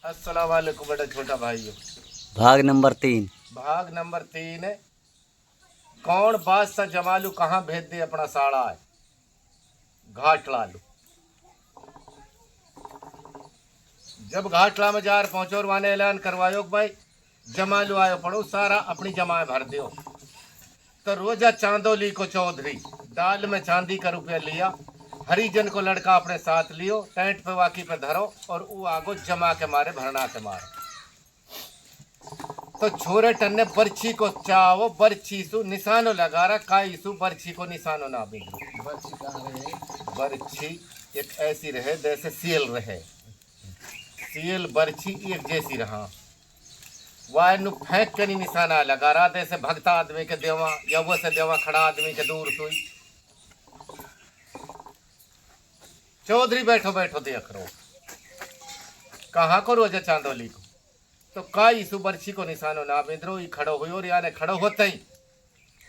अस्सलाम वालेकुम बड़ा छोटा भाइयों। भाग नंबर 3। भाग नंबर 3 है। कौन बादशाह जमालू कहाँ भेज दे अपना साड़ा है घाट लालू। जब घाटला में जार पहुंचो और वाने ऐलान करवायो कि भाई जमालू आयो पड़ो सारा अपनी जमाए भर दियो। तो रोजा चांदोली को चौधरी दाल में चांदी का रुपया लिया, हरिजन को लड़का अपने साथ लियो, टेंट पे वाकी पे धरो और वो आगो जमा के मारे भरना के मारे। तो छोरे टन्ने बर्छी को चावो बर्छी सु निशानो लगा रहा काई सु बर्छी को निशानो ना बिगड़ो। बर्छी एक ऐसी रहे जैसे सील रहे, सील बर्छी एक जैसी रहा। वाह नु फेंक के नहीं निशाना लगा रहा जैसे भगता आदमी के देवा या वो से देवा खड़ा आदमी के दूर सुई। चौधरी बैठो बैठो देख रो कहाँ को रोजा चांदोली को। तो काई सु बर्छी को निशानो ना बिंद्रो ही खड़ो हुई और याने खड़ो होते ही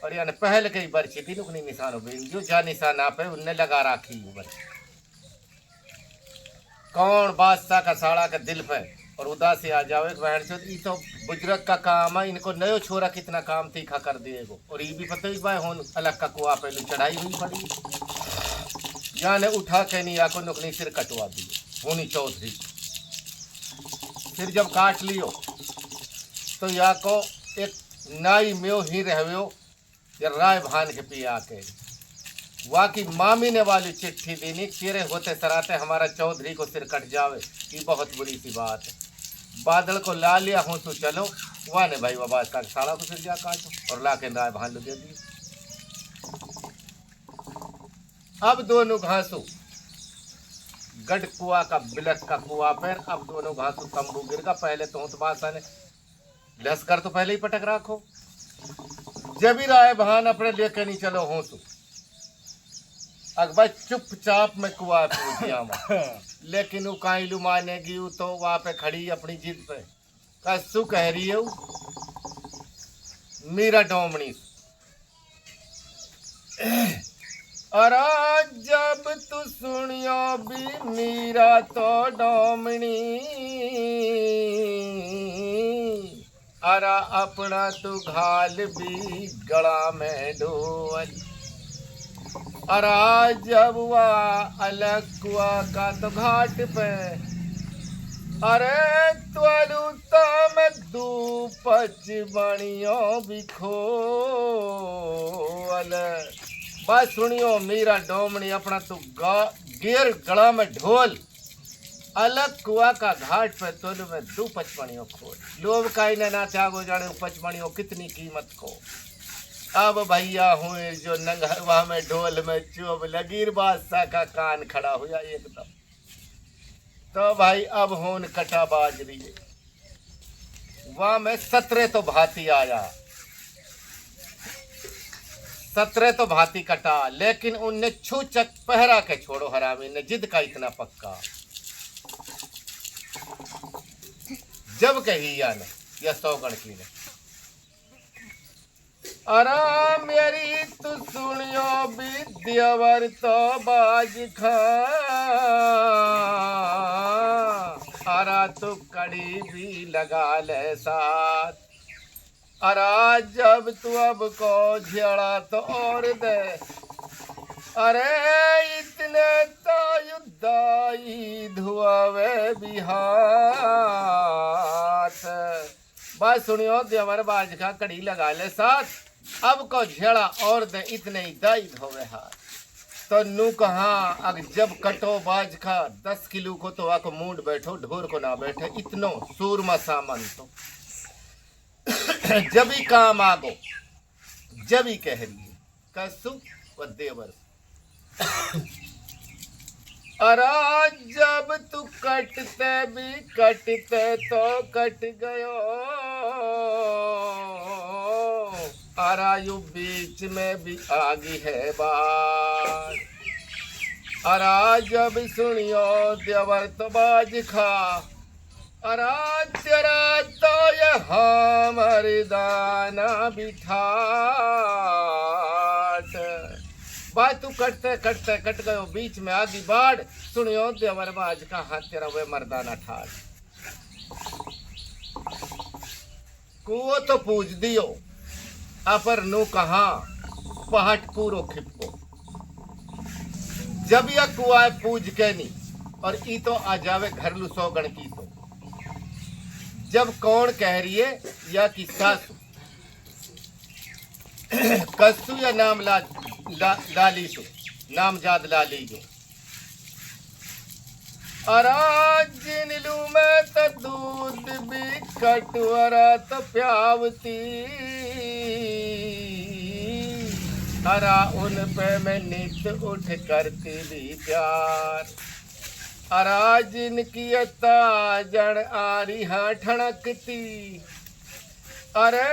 और याने पहल के ही बर्छी थी नुकनी निशानो बिंदु जा निशाना पे उनने लगा राखी बर्छी। कौन बादशाह का साड़ा के दिल पे और उदासी आ जावे बहन से ई तो बुजुर्ग का काम है, इनको नयो छोरा कितना काम तीखा कर दिएगो। और ये भी पता ही भाई होन अलग का कुआ पहले चढ़ाई हुई पड़ी याने उठा के नहीं आको नुकनी सिर कटवा दिए होनी चौधरी। फिर जब काट लियो तो या को एक नाई में ही रहो या राय भान के पिया के वाकी मामी ने वाली चिट्ठी देनी चेहरे होते सराते हमारा चौधरी को सिर कट जावे, ये बहुत बुरी सी बात है। बादल को ला लिया हूँ तो चलो वाह ने भाई बाबा का साड़ा को सिर जा काटो और ला के राय भान दे दी। अब दोनों घासू गढ़ कुआ का बिलक का कुआ पर अब दोनों घासू तंबू गिर का। पहले तो बादशाह ने लश्कर तो पहले ही पटक राखो, जब ही राय बहान अपने लेके नहीं चलो हूँ तो अकबर चुपचाप में कुआ पूछ गया। लेकिन वो काइलू मानेगी वो तो वहां पे खड़ी अपनी जिद पे कसू कह रही है मीरा डोमनी। अरे जब तू सुनियो भी मीरा तो डोमनी, अरा अपना तू घाल भी गला में डोल। अरा जब वह अलग कुआ का तो घाट पे अरे त्वलू तो मैं दू पचमणियों बिखो बस सुनियो मीरा डोमनी अपना तू गेर गला में ढोल अलग कुआ का घाट पे तुल में दू पचमणियों खोल। लोग का इन्हें ना त्यागो जाने पचमणियों कितनी कीमत को। अब भैया हुए जो नंगरवा में ढोल में चुभ लगीर बादशाह का कान खड़ा हुआ एकदम। तो भाई अब होन कटा बाजरी वहां में 17 तो भाती आया, 17 तो भाती कटा। लेकिन उनने छू चक पहरा के छोड़ो हरामी ने जिद का इतना पक्का। जब कही या ने या सौगण की ने अरा मेरी तू सुनियो विद्यावर तो बाज खा, अरा तू कड़ी भी लगा ले साथ। अरा जब तू अब को झेड़ा तो और दे, अरे इतने तो युद्धाई धुआवे बिहार। बात सुनियो देवर बाज का कड़ी लगा ले साथ, अब को झेड़ा और दे इतने ही दाई धोवे हाथ। तो नू कहा अग जब कटो बाज का 10 किलो को तो आको मूड बैठो ढोर को ना बैठे इतनो सूरमा सामान तो जब ही काम आगो जब ही कह रही है कसु व देवर। अरा जब तू कटते भी कटते तो कट गयो, अरा यू बीच में भी आगी है बार। अरा जब सुनियो देवर तो बाज खा, अरा तेरा तो यहाँ मर्दाना बिठा। बात तू कटते कटते कट गयो बीच में आगी बाढ़, सुनियो देवर बाज का हाथ तेरा वे मर्दाना ठाड़। कुओ तो पूज दियो अपर नु कहा पहट पूरो खिपको। जब यह कुआ पूज के नी और ई तो आ जावे घर लू सौगण की तो जब कौन कह रही है या कि सासू कस्तु या नाम लाली सो नाम जाद लाली जो जिन लू में तो दूध भी कटवरा तो प्यावती अरा उन पे मैं नित उठ करती भी प्यार अरा जिनकी ताजण आरी हाँ ठणकती अरे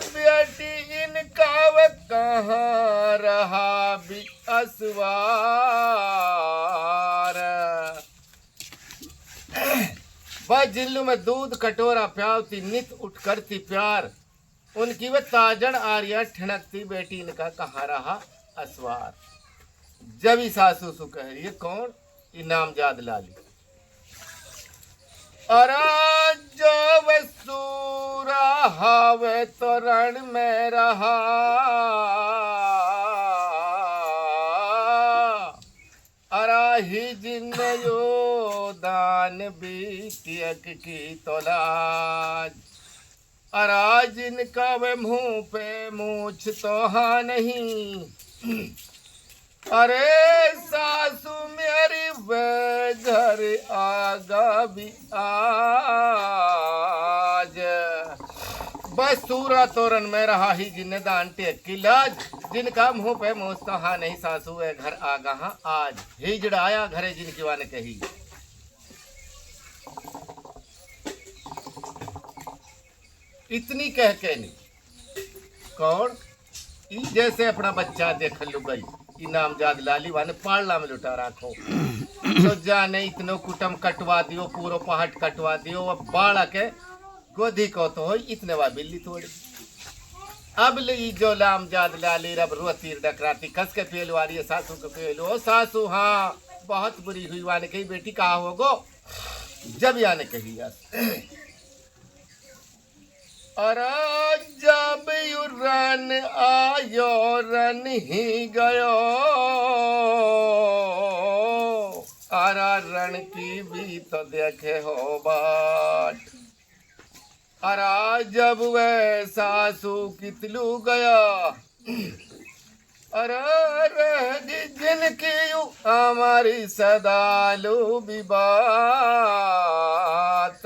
बेटी इनका वे कहाँ रहा भी असवार। वह जिल्लू में दूध कटोरा प्यावती नित उठ करती प्यार उनकी वह ताजन आर्या ठिणकती बेटी इनका कहाँ रहा असवार। जब ही सासू सु कह रही है कौन इनाम जाद लाली अरा जो वे सूरा हावे तो रण में रहा अरा ही जिन यो दान भी तियक की तोलाज अरा जिनका वे मुंह पे मूछ तो हाँ नहीं अरे सासू मेरी वे घर आगा भी आज बस सूरा तोरण में रहा ही जिन दान टेक की लाज जिनका मुंह पे मूछ तो हाँ नहीं सासू वे घर आगा हाँ आज ही जड़ाया घरे जिनकी वाने कही। इतनी कह के नहीं कौन ई जैसे अपना बच्चा देख लू गई इनाम जाद लाली वाने पालना में लुटा रखो तो जाने इतनो कुटम कटवा दियो पूरो पहाट कटवा दियो अब बाड़ा के गोदी को तो हो इतने वा बिल्ली तोड़ी अब ले जो लाम जाद लाली रब रोती डकराती कस के पेल वाली है सासू के पेल ओ सासू हाँ बहुत बुरी हुई वाने कही बेटी कहा होगो जब याने कही यार अरे जब यू रन आयो रन ही गयो अरा रण की भी तो देखे हो बाट अरा जब वह सासू कितलू गया अरे रहेगी जिनकी यू हमारी सदालू भी बात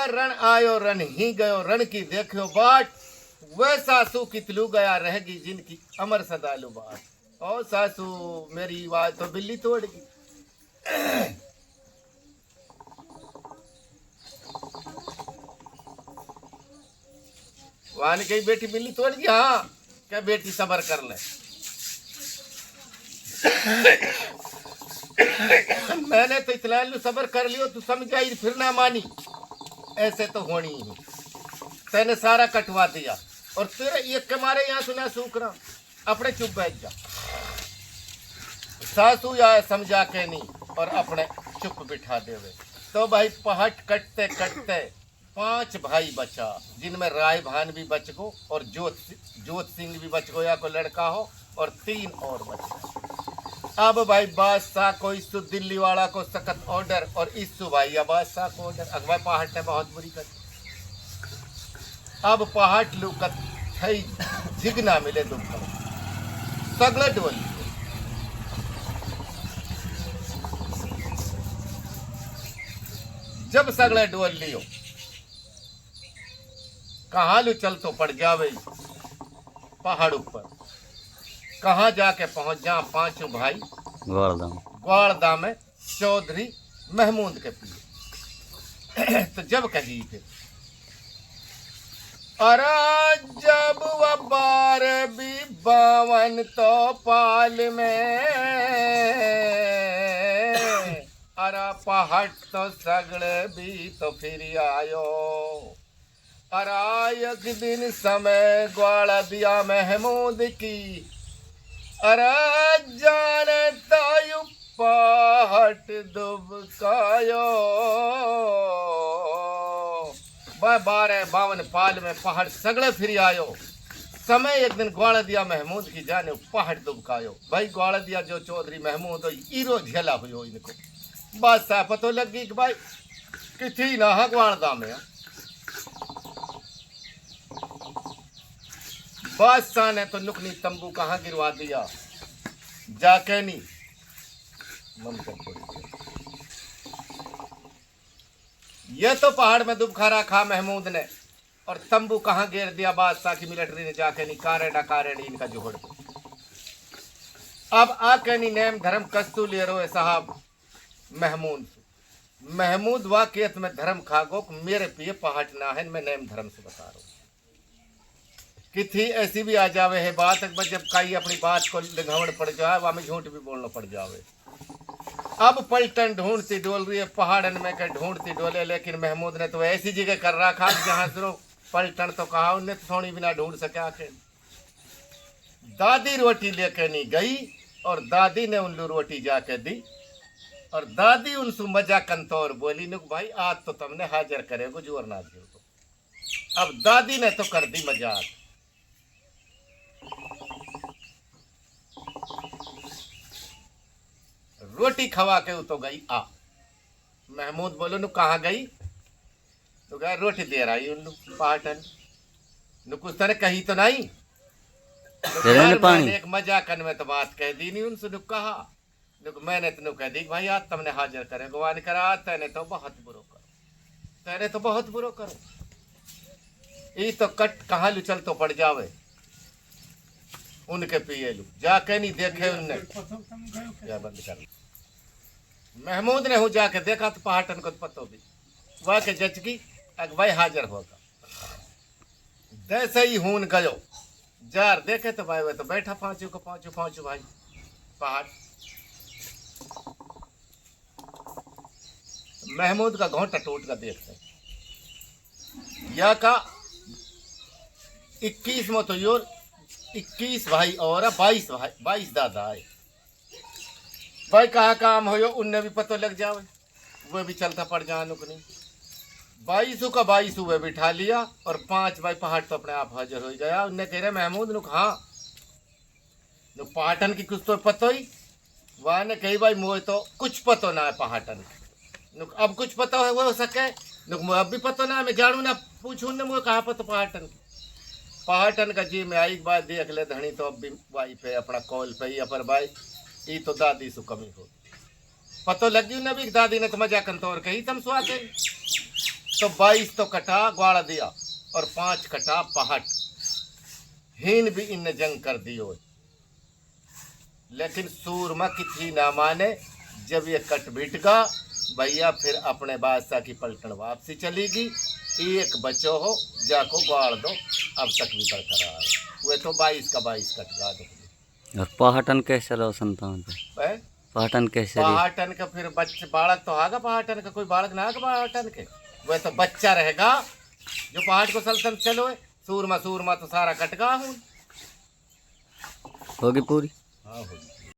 रण आयो रण ही गयो रण की देखो बाट वह सासू कितलू गया रहेगी जिनकी अमर सदालू बात ओ सासू मेरी आवाज तो बिल्ली तोड़ गई। वान कही बेटी बिल्ली तोड़ गई हाँ क्या बेटी सबर कर ले मैंने तो इतना सबर कर लियो तू समझ आई फिर ना मानी ऐसे तो होनी ही तेने सारा कटवा दिया और तेरे ये कमारे यहाँ सुना सूख रहा अपने चुप बैठ जा सासू या समझा के नहीं और अपने चुप बिठा देवे तो भाई पहाट कटते कटते 5 भाई बचा जिनमें राय भान भी बच गो और जोत सिंह भी बच गो या कोई लड़का हो और 3 और बच। अब भाई बादशाह को इस दिल्ली वाला को सख्त ऑर्डर और इस भाई या बादशाह को ऑर्डर अगवा पहाड़ ने बहुत बुरी कर अब पहाड़ लुकत थई जिगना मिले दुख सगले डोली जब सगले डोल लियो कहाँ लू चल तो पड़ जावे पहाड़ ऊपर कहाँ जाके पहुंच जा 5 भाई ग्वालदा में चौधरी महमूद के पिए तो जब कही फिर अरे जब वह 52 तो पाल में अरे पहाड़ तो सगड़े भी तो फिर आयो अरे एक दिन समय ग्वाला दिया महमूद की अरे जाने तायु पहाट दुबकायो वह 12-52 पाल में पहाड़ सगड़े फिर आयो। समय एक दिन ग्वाड़ दिया महमूद की जाने पहाड़ दुबकायो। भाई ग्वाड़ दिया जो चौधरी महमूद हो ईरो झेला हुई इनको बात सा पतो लगी कि भाई किथी ना हा ग्वाड़दा में बादशाह ने तो नुकनी तंबू कहाँ गिरवा दिया जाके नहीं ममता थोड़ी ये तो पहाड़ में दुबखा रखा महमूद ने और तंबू कहाँ गिर दिया बादशाह की मिलिट्री ने जाके नहीं कारेडी इनका जोहड़। अब आके नहीं नेम धर्म कस्तू ले रो साहब महमूद वाकियत में धर्म खागो मेरे पिए पहाड़ ना है मैं नेम धर्म से बता रहा हूँ कि थी ऐसी भी आ जावे है बात जब कई अपनी बात को लिघावड़ पड़ जाए वहां में झूठ भी बोलना पड़ जावे। अब पलटन ढूंढती डोल रही है पहाड़न में के ढूंढती डोले लेकिन महमूद ने तो ऐसी जगह कर रखा जहां से पलटन तो कहा उन्हें तो थोड़ी बिना ढूंढ सके आके दादी रोटी लेके नहीं गई और दादी ने उन रोटी जाके दी और दादी उनसे मजा कंतौर बोली नुक भाई आज तो तुमने हाजिर करेगो जोर ना दियो तो। अब दादी ने तो कर दी मजाक रोटी खवा के तो गई आ महमूद बोलो नु कहाँ गई तो गया रोटी दे रही उन पाटन नु कुछ तरह कही तो नहीं तो मैंने एक मजाकन में तो बात कह दी नहीं उनसे नु कहा नु मैंने तो कह दी भाई आज तुमने हाजिर करे गुवान करा तेने तो बहुत बुरो करो ये तो कट कहाँ लू चल तो पड़ जावे उनके पिए लू जाके नहीं देखे उनने क्या बंद कर महमूद ने हो जाके देखा तो पहाड़न को पतो भी वह के जचगी अग भाई हाजिर होगा जैसे ही हून गयो जार देखे तो भाई वह तो बैठा पांचू भाई पहाड़ महमूद का घोंटा टूट का देखते या का 21 में तो योर 21 भाई और 22 दादा आए भाई कहाँ काम हो उनने भी पतो लग जावे वो भी चलता पड़ जानो को नहीं 22 का 22 वे बिठा लिया और 5 भाई पहाड़ तो अपने आप हाजिर हो गया। उनने कह रहे महमूद नुक हाँ नुक पहाड़न की कुछ तो पतो ही वह ने कही भाई मुझे तो कुछ पतो ना है पहाड़न नुक अब कुछ पता है वो हो सके नुक मुझे अब भी पतो ना मैं जानू ना पूछू ने मुझे कहाँ पतो पहाड़न का जी में आई बात देख ले धनी तो अब भी भाई पे अपना कॉल पे ही अपर भाई ये तो दादी सु कमी हो पतो लगी न भी दादी ने तो मजा कंतौर कही तम सुआ के तो 22 तो कटा ग्वाड़ा दिया और 5 कटा पहाड़ हीन भी इन जंग कर दियो लेकिन सूरमा की थी ना माने जब ये कट बिटगा भैया फिर अपने बादशाह की पलटन वापसी चलेगी एक बचो हो जाको ग्वाड़ दो अब तक भी बरकरार है वे तो 22 का 22 कट गा दो और पहाड़न कैसे रहो संतान पहाड़न कैसे पहाड़न का फिर बच्चे बालक तो आगा पहाड़न का कोई बालक ना आगा पहाड़न के वह तो बच्चा रहेगा जो पहाड़ को सल्तन चलो सूरमा तो सारा कटगा हूँ होगी पूरी हाँ होगी।